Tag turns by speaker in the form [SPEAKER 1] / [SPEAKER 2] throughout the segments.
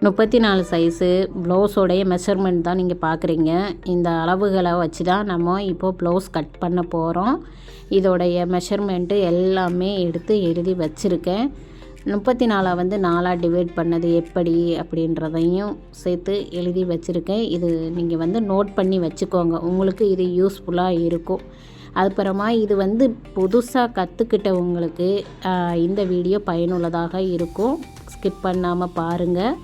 [SPEAKER 1] 34 size ப்ளவுஸோடைய measurement தான் நீங்கள் பார்க்குறீங்க. இந்த அளவுகளை வச்சு தான் நம்ம இப்போது ப்ளவுஸ் கட் பண்ண போகிறோம். இதோடைய மெஷர்மெண்ட்டு எல்லாமே எடுத்து எழுதி வச்சுருக்கேன். 34 வந்து 4ஆக டிவைட் பண்ணது எப்படி அப்படின்றதையும் சேர்த்து எழுதி வச்சுருக்கேன். இது நீங்கள் வந்து நோட் பண்ணி வச்சுக்கோங்க, உங்களுக்கு இது யூஸ்ஃபுல்லாக இருக்கும். அதுக்கப்புறமா இது வந்து புதுசாக கற்றுக்கிட்டவங்களுக்கு இந்த வீடியோ பயனுள்ளதாக இருக்கும். ஸ்கிப் பண்ணாமல் பாருங்கள்.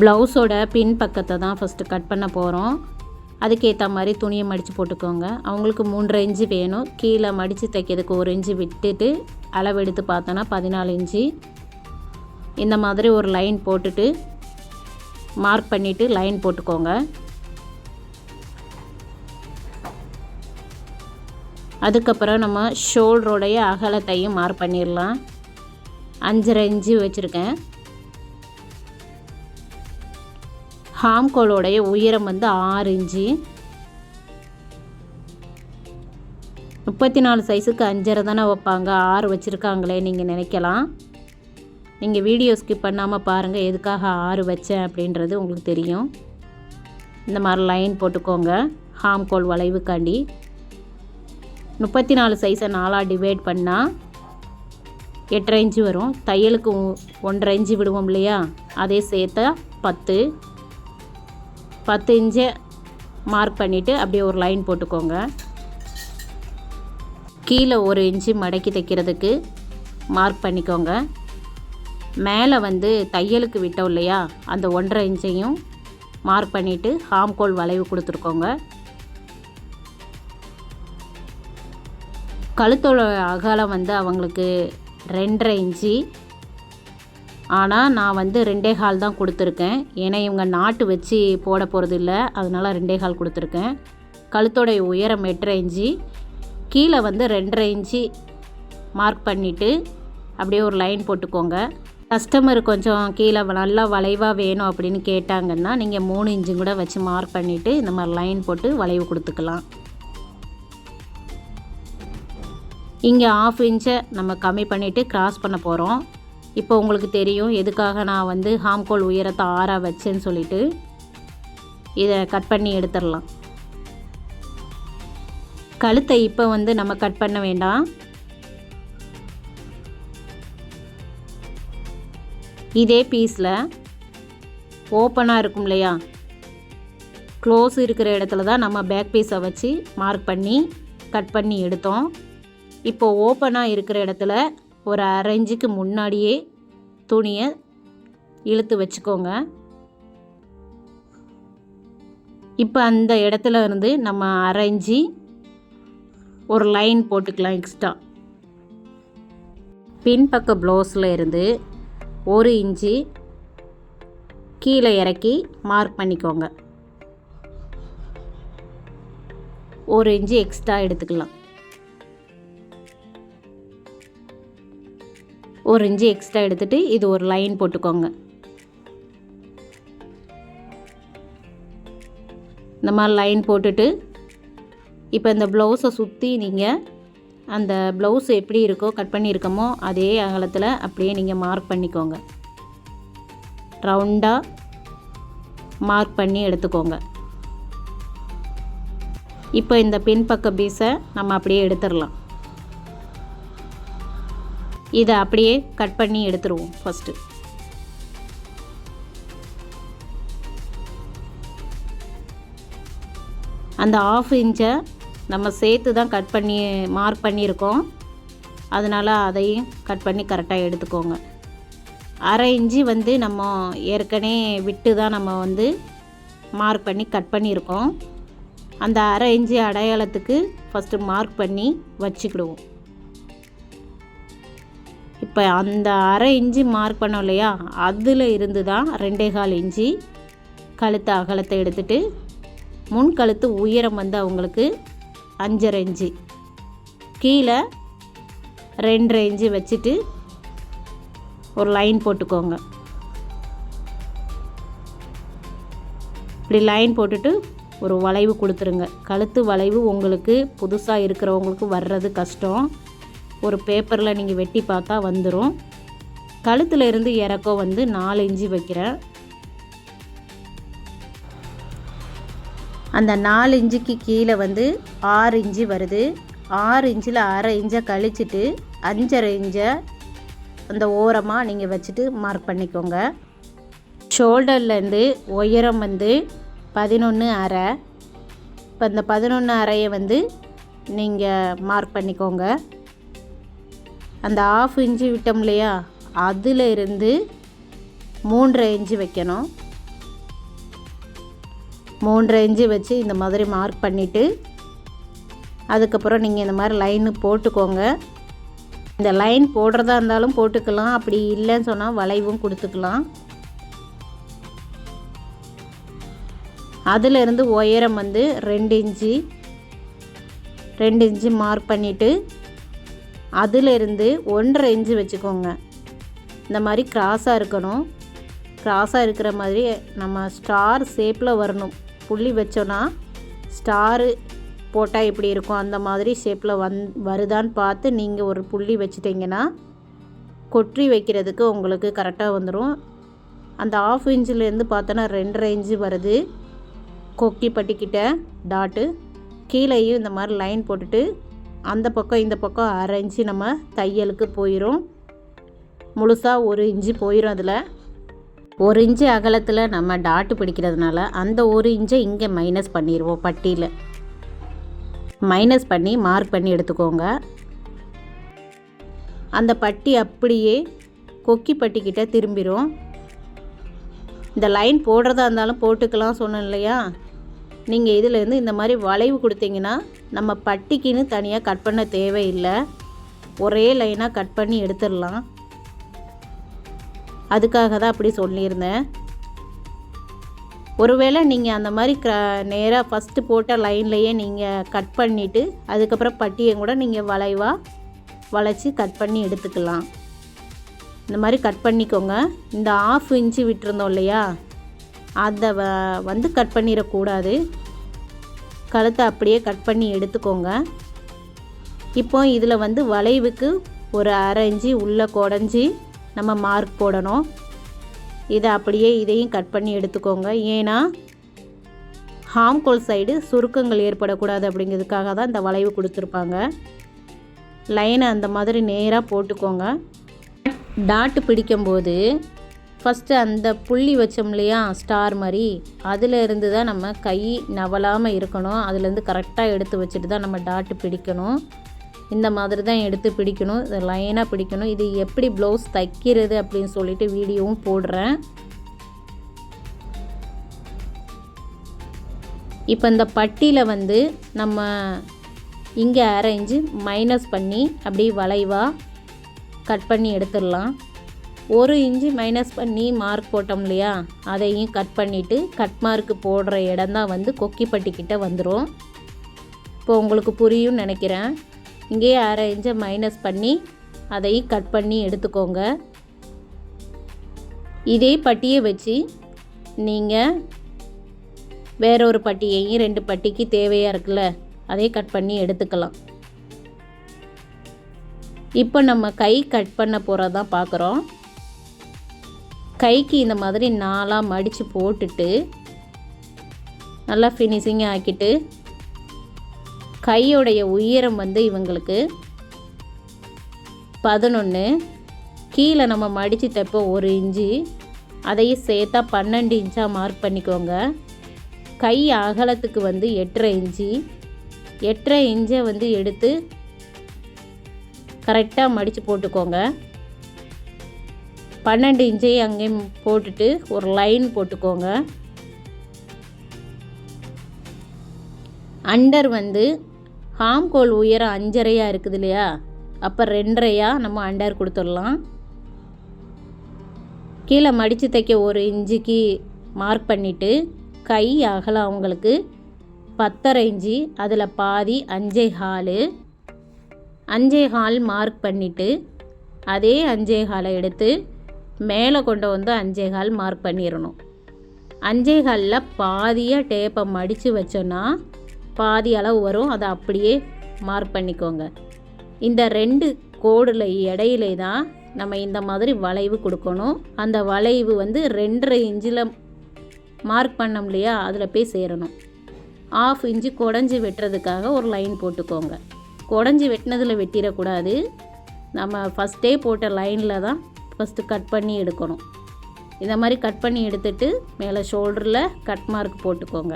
[SPEAKER 1] ப்ளவுஸோட பின் பக்கத்தை தான் ஃபஸ்ட்டு கட் பண்ண போகிறோம். அதுக்கேற்ற மாதிரி துணியை மடித்து போட்டுக்கோங்க. அவங்களுக்கு 3.5 இன்ச்சு வேணும். கீழே மடித்து தைக்கிறதுக்கு 1 இன்ச்சு விட்டுட்டு அளவெடுத்து பார்த்தோன்னா 14 இன்ச்சு. இந்த மாதிரி ஒரு லைன் போட்டுட்டு மார்க் பண்ணிவிட்டு லைன் போட்டுக்கோங்க. அதுக்கப்புறம் நம்ம ஷோல்டருடைய அகலத்தையும் மார்க் பண்ணிடலாம். 5.5 இன்ச்சு வச்சுருக்கேன். ஹாம்கோலோடைய உயரம் வந்து 6 இன்ச்சு. 34 சைஸுக்கு 5.5 தானே வைப்பாங்க, 6 வச்சுருக்காங்களே நீங்கள் நினைக்கலாம். நீங்கள் வீடியோ ஸ்கிப் பண்ணாமல் பாருங்கள், எதுக்காக 6 வச்சேன் அப்படின்றது உங்களுக்கு தெரியும். இந்த மாதிரி லைன் போட்டுக்கோங்க ஹாம்கோல் வளைவுக்காண்டி. 34 சைஸை 4ஆக டிவைட் பண்ணால் 8.5 இன்ச்சு வரும். தையலுக்கு 1.5 இன்ச்சு விடுவோம் இல்லையா, அதே சேர்த்தா 10 இன்ச்சை மார்க் பண்ணிவிட்டு அப்படியே ஒரு லைன் போட்டுக்கோங்க. கீழே 1 இன்ச்சு மடக்கி தைக்கிறதுக்கு மார்க் பண்ணிக்கோங்க. மேலே வந்து தையலுக்கு விட்டோம் இல்லையா, அந்த 1.5 இன்ச்சையும் மார்க் பண்ணிவிட்டு ஹாம்கோல் வளைவு கொடுத்துருக்கோங்க. கழுத்தோட அகலம் வந்து அவங்களுக்கு 2.5 இன்ச்சு. ஆனால் நான் வந்து 2.25 தான் கொடுத்துருக்கேன். ஏன்னா இவங்க நாட்டு வச்சு போட போகிறது இல்லை, அதனால் 2.25 கொடுத்துருக்கேன். கழுத்தோடைய உயரம் 8.5 இன்ச்சு. கீழே வந்து 2.5 இன்ச்சு மார்க் பண்ணிவிட்டு அப்படியே ஒரு லைன் போட்டுக்கோங்க. கஸ்டமர் கொஞ்சம் கீழே நல்லா வளைவாக வேணும் அப்படின்னு கேட்டாங்கன்னா நீங்கள் 3 இன்ச்சு கூட வச்சு மார்க் பண்ணிவிட்டு இந்த மாதிரி லைன் போட்டு வளைவு கொடுத்துக்கலாம். இங்கே 1/2 இன்ச்சை நம்ம கம்மி பண்ணிவிட்டு கிராஸ் பண்ண போகிறோம். இப்போ உங்களுக்கு தெரியும் எதுக்காக நான் வந்து ஹாம்கோல் உயரத்தை 6ஆக வச்சேன்னு சொல்லிவிட்டு. இதை கட் பண்ணி எடுத்துடலாம். கழுத்தை இப்போ வந்து நம்ம கட் பண்ண வேண்டாம். இதே பீஸில் ஓப்பனாக இருக்கும் இல்லையா, க்ளோஸ் இருக்கிற இடத்துல தான் நம்ம பேக் பீஸை வச்சு மார்க் பண்ணி கட் பண்ணி எடுத்தோம். இப்போ ஓப்பனாக இருக்கிற இடத்துல ஒரு 1/2 இன்ச்சுக்கு முன்னாடியே துணியை இழுத்து வச்சுக்கோங்க. இப்போ அந்த இடத்துல இருந்து நம்ம 1/2 இன்ச்சு ஒரு லைன் போட்டுக்கலாம் எக்ஸ்ட்ரா. பின்பக்க ப்ளவுஸில் இருந்து 1 இன்ச்சு கீழே இறக்கி மார்க் பண்ணிக்கோங்க. 1 இன்ச்சு எக்ஸ்ட்ரா எடுத்துக்கலாம். 1 இன்ச்சு எக்ஸ்ட்ரா எடுத்துகிட்டு இது ஒரு லைன் போட்டுக்கோங்க. இந்த மாதிரி லைன் போட்டுட்டு இப்போ இந்த ப்ளவுஸை சுற்றி நீங்கள் அந்த ப்ளவுஸ் எப்படி இருக்கோ கட் பண்ணியிருக்கோமோ அதே அகலத்தில் அப்படியே நீங்கள் மார்க் பண்ணிக்கோங்க. ரவுண்டாக மார்க் பண்ணி எடுத்துக்கோங்க. இப்போ இந்த பின்பக்க பீஸை நம்ம அப்படியே எடுத்துடலாம். இதை அப்படியே கட் பண்ணி எடுத்துருவோம். ஃபஸ்ட்டு அந்த 1/2 இன்ச்சை நம்ம சேர்த்து தான் கட் பண்ணி மார்க் பண்ணியிருக்கோம், அதனால் அதையும் கட் பண்ணி கரெக்டாக எடுத்துக்கோங்க. 1/2 இன்ச்சு வந்து நம்ம ஏற்கனவே விட்டு தான் நம்ம வந்து மார்க் பண்ணி கட் பண்ணியிருக்கோம். அந்த 1/2 இன்ச்சு அடையாளத்துக்கு ஃபஸ்ட்டு மார்க் பண்ணி வச்சுக்கிடுவோம். இப்போ அந்த 1/2 இன்ச்சு மார்க் பண்ணோம் இல்லையா, அதில் இருந்து தான் 2.25 இன்ச்சு கழுத்து அகலத்தை எடுத்துகிட்டு முன் கழுத்து உயரம் வந்து அவங்களுக்கு 5.5 இன்ச்சு, கீழே 2.5 இன்ச்சு வச்சுட்டு ஒரு லைன் போட்டுக்கோங்க. இப்படி லைன் போட்டுட்டு ஒரு வளைவு கொடுத்துருங்க. கழுத்து வளைவு உங்களுக்கு புதுசாக இருக்கிறவங்களுக்கு வர்றது கஷ்டம். ஒரு பேப்பரில் நீங்கள் வெட்டி பார்த்தா வந்துடும். கழுத்தில் இருந்து இறக்கம் வந்து 4 இன்ச்சு வைக்கிறேன். அந்த 4 இன்ச்சுக்கு கீழே வந்து 6 இன்ச்சு வருது. 6 இன்ச்சில் அரை இன்ச்சை கழிச்சிட்டு 5.5 இன்ச்சை அந்த ஓரமாக நீங்கள் வச்சுட்டு மார்க் பண்ணிக்கோங்க. ஷோல்டர்லேருந்து உயரம் வந்து 11.5. இப்போ இந்த 11.5 வந்து நீங்கள் மார்க் பண்ணிக்கோங்க. அந்த 1/2 இன்ச்சு விட்டோம் இல்லையா, அதில் இருந்து 3.5 இன்ச்சு வைக்கணும். 3.5 இன்ச்சு வச்சு இந்த மாதிரி மார்க் பண்ணிவிட்டு அதுக்கப்புறம் நீங்கள் இந்த மாதிரி லைனு போட்டுக்கோங்க. இந்த லைன் போடுறதா இருந்தாலும் போட்டுக்கலாம், அப்படி இல்லைன்னு சொன்னால் வளைவும் கொடுத்துக்கலாம். அதிலிருந்து உயரம் வந்து 2 இன்ச்சு மார்க் பண்ணிவிட்டு அதிலிருந்து 1.5 இன்ச்சு வச்சுக்கோங்க. இந்த மாதிரி கிராஸாக இருக்கணும். கிராஸாக இருக்கிற மாதிரி நம்ம ஸ்டார் ஷேப்பில் வரணும். புள்ளி வச்சோன்னா ஸ்டாரு போட்டால் எப்படி இருக்கும் அந்த மாதிரி ஷேப்பில் வருதான்னு பார்த்து நீங்கள் ஒரு புள்ளி வச்சிட்டிங்கன்னா கொற்றி வைக்கிறதுக்கு உங்களுக்கு கரெக்டாக வந்துடும். அந்த 1/2 இன்ச்சிலேருந்து பார்த்தோன்னா 2.5 இன்ச்சு வருது. கொக்கி பட்டிக்கிட்ட டாட்டு கீழேயும் இந்த மாதிரி லைன் போட்டுட்டு அந்த பக்கம் இந்த பக்கம் 1/2 இன்ச்சு நம்ம தையலுக்கு போயிடும். முழுசாக 1 இன்ச்சு போயிடும். அதில் 1 இன்ச்சு அகலத்தில் நம்ம டாட்டு பிடிக்கிறதுனால அந்த 1 இன்ச்சை இங்கே மைனஸ் பண்ணிடுவோம். பட்டியில் மைனஸ் பண்ணி மார்க் பண்ணி எடுத்துக்கோங்க. அந்த பட்டி அப்படியே கொக்கி பட்டிக்கிட்ட திரும்பிடும். இந்த லைன் போடுறதா இருந்தாலும் போட்டுக்கலாம் சொன்னேன் இல்லையா, நீங்கள் இதிலேருந்து இந்த மாதிரி வளைவு கொடுத்தீங்கன்னா நம்ம பட்டிக்குன்னு தனியாக கட் பண்ண தேவையில்லை, ஒரே லைனாக கட் பண்ணி எடுத்துடலாம். அதுக்காக தான் அப்படி சொல்லியிருந்தேன். ஒருவேளை நீங்கள் அந்த மாதிரி நேராக ஃபஸ்ட்டு போட்ட லைன்லையே நீங்கள் கட் பண்ணிவிட்டு அதுக்கப்புறம் பட்டியை கூட நீங்கள் வளைவாக வளைச்சி கட் பண்ணி எடுத்துக்கலாம். இந்த மாதிரி கட் பண்ணிக்கோங்க. இந்த 1/2 இன்ச்சு விட்டுருந்தோம் இல்லையா, அதை வந்து கட் பண்ணிடக்கூடாது. கழுத்தை அப்படியே கட் பண்ணி எடுத்துக்கோங்க. இப்போ இதில் வந்து வளைவுக்கு ஒரு 1/2 இன்ச்சு உள்ளே குடஞ்சி நம்ம மார்க் போடணும். இதை அப்படியே இதையும் கட் பண்ணி எடுத்துக்கோங்க. ஏன்னா ஹாம்கோல் சைடு சுருக்கங்கள் ஏற்படக்கூடாது அப்படிங்கிறதுக்காக தான் இந்த வளைவு கொடுத்துருப்பாங்க. லைனை அந்த மாதிரி நேராக போட்டுக்கோங்க. டாட்டு பிடிக்கும்போது ஃபஸ்ட்டு அந்த புள்ளி வச்சோம் இல்லையா ஸ்டார் மாதிரி, அதில் இருந்து தான் நம்ம கை நவலாமல் இருக்கணும். அதுலேருந்து கரெக்டாக எடுத்து வச்சுட்டு தான் நம்ம டாட்டு பிடிக்கணும். இந்த மாதிரி தான் எடுத்து பிடிக்கணும். இதை லைனாக பிடிக்கணும். இது எப்படி ப்ளவுஸ் தைக்கிறது அப்படின்னு சொல்லிட்டு வீடியோவும் போடுறேன். இப்போ இந்த பட்டியில் வந்து நம்ம இங்கே 1/2 இன்ச்சு மைனஸ் பண்ணி அப்படியே வளைவாக கட் பண்ணி எடுத்துடலாம். 1 இன்ச்சு மைனஸ் பண்ணி மார்க் போட்டோம் இல்லையா, அதையும் கட் பண்ணிவிட்டு கட் மார்க்கு போடுற இடம் தான் வந்து கொக்கி பட்டிக்கிட்ட வந்துடும். இப்போ உங்களுக்கு புரியும் நினைக்கிறேன். இங்கேயே 1/2 இன்ச்சை மைனஸ் பண்ணி அதையும் கட் பண்ணி எடுத்துக்கோங்க. இதே பட்டியை வச்சு நீங்கள் வேறொரு பட்டியையும் 2 பட்டிக்கு தேவையாக இருக்குல்ல, அதையும் கட் பண்ணி எடுத்துக்கலாம். இப்போ நம்ம கை கட் பண்ண போகிறதான் பார்க்குறோம். கைக்கு இந்த மாதிரி 4ஆக மடித்து போட்டுட்டு நல்லா ஃபினிஷிங் ஆக்கிட்டு கையோடைய உயரம் வந்து இவங்களுக்கு 11, கீழே நம்ம மடித்து தைப்போ 1 இன்ச்சு, அதையும் சேர்த்தா 12 இன்ச்சாக மார்க் பண்ணிக்கோங்க. கை அகலத்துக்கு வந்து 8.5 இன்ச்சு, 8.5 இன்ச்சை வந்து எடுத்து கரெக்டாக மடித்து போட்டுக்கோங்க. 12 இன்ச்சையும் அங்கேயும் போட்டுட்டு ஒரு லைன் போட்டுக்கோங்க. அண்டர் வந்து ஹாம்கோல் உயரம் 5.5 இருக்குது இல்லையா, அப்போ 2.5 நம்ம அண்டர் கொடுத்துடலாம். கீழே மடித்து தைக்க 1 இன்ச்சுக்கு மார்க் பண்ணிவிட்டு கை அகலம் அவங்களுக்கு 10.5 இன்ச்சு, அதில் பாதி 5.25 மார்க் பண்ணிவிட்டு அதே 5.25 எடுத்து மேலே கொண்டு வந்து 5.25 மார்க் பண்ணிடணும். 5.25 பாதியாக டேப்பை மடித்து வச்சோன்னா பாதி அளவு வரும். அதை அப்படியே மார்க் பண்ணிக்கோங்க. இந்த 2 கோடில் இடையிலே தான் நம்ம இந்த மாதிரி வளைவு கொடுக்கணும். அந்த வளைவு வந்து 2.5 இன்ச்சில் மார்க் பண்ணோம் இல்லையா, அதில் போய் சேரணும். 1/2 இன்ச்சு குடஞ்சி வெட்டுறதுக்காக ஒரு லைன் போட்டுக்கோங்க. குடஞ்சி வெட்டினதில் வெட்டிடக்கூடாது. நம்ம ஃபஸ்ட்டே போட்ட லைனில் தான் ஃபஸ்ட்டு கட் பண்ணி எடுக்கணும். இந்த மாதிரி கட் பண்ணி எடுத்துட்டு மேலே ஷோல்டரில் கட் மார்க் போட்டுக்கோங்க.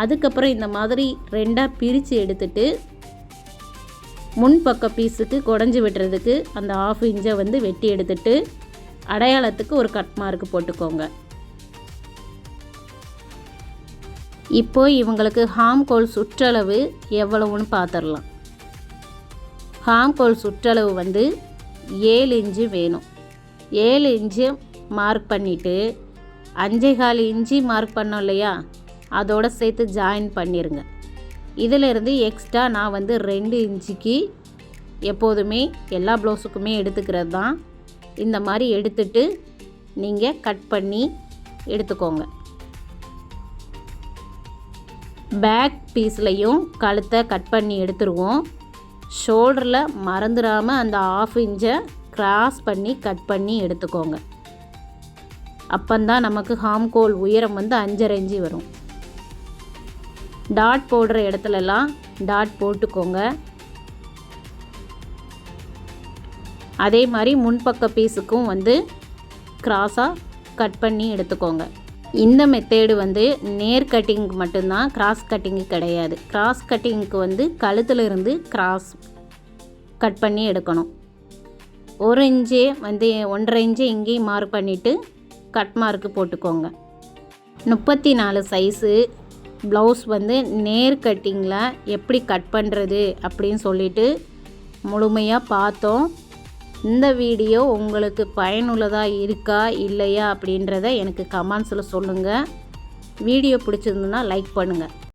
[SPEAKER 1] அதுக்கப்புறம் இந்த மாதிரி 2ஆக பிரித்து எடுத்துட்டு முன்பக்க பீஸுக்கு குடஞ்சி வெட்டுறதுக்கு அந்த 1/2 இன்ச்சை வந்து வெட்டி எடுத்துட்டு அடையாளத்துக்கு ஒரு கட் மார்க் போட்டுக்கோங்க. இப்போ இவங்களுக்கு ஹாம்கோல் சுற்றளவு எவ்வளவுன்னு பார்த்துடலாம். ஹாம்கோல் சுற்றளவு வந்து 7 இன்ச்சு வேணும். 7 இன்ச்சு மார்க் பண்ணிவிட்டு 5.25 இன்ச்சு மார்க் பண்ணோம் இல்லையா, அதோடு சேர்த்து ஜாயின் பண்ணிடுங்க. இதிலிருந்து எக்ஸ்ட்ரா நான் வந்து 2 இன்ச்சுக்கு எப்போதுமே எல்லா ப்ளவுஸுக்குமே எடுத்துக்கிறது தான். இந்த மாதிரி எடுத்துட்டு நீங்கள் கட் பண்ணி எடுத்துக்கோங்க. பேக் பீஸ்லையும் கழுத்தை கட் பண்ணி எடுத்துருவோம். ஷோல்டரில் மறந்துடாமல் அந்த 1/2 இன்ச்சை கிராஸ் பண்ணி கட் பண்ணி எடுத்துக்கோங்க. அப்போந்தான் நமக்கு ஹாம்கோல் உயரம் வந்து 5.5 இன்ச்சு வரும். டாட் போடுற இடத்துலலாம் டாட் போட்டுக்கோங்க. அதே மாதிரி முன்பக்க பீஸுக்கும் வந்து கிராஸாக கட் பண்ணி எடுத்துக்கோங்க. இந்த மெத்தேடு வந்து நேர் கட்டிங்க்கு மட்டும்தான், கிராஸ் கட்டிங்கு கிடையாது. கிராஸ் கட்டிங்க்கு வந்து கழுத்தில் இருந்து கிராஸ் கட் பண்ணி எடுக்கணும். 1 இன்ச்சே வந்து 1.5 இன்ச்சு இங்கேயும் மார்க் பண்ணிவிட்டு கட் மார்க்கு போட்டுக்கோங்க. 34 சைஸு ப்ளவுஸ் வந்து நேர் கட்டிங்கில் எப்படி கட் பண்ணுறது அப்படின்னு சொல்லிட்டு முழுமையாக பார்த்தோம். இந்த வீடியோ உங்களுக்கு பயனுள்ளதாக இருக்கா இல்லையா அப்படின்றத எனக்கு கமெண்ட்ஸில் சொல்லுங்கள். வீடியோ பிடிச்சிருந்துன்னா லைக் பண்ணுங்கள்.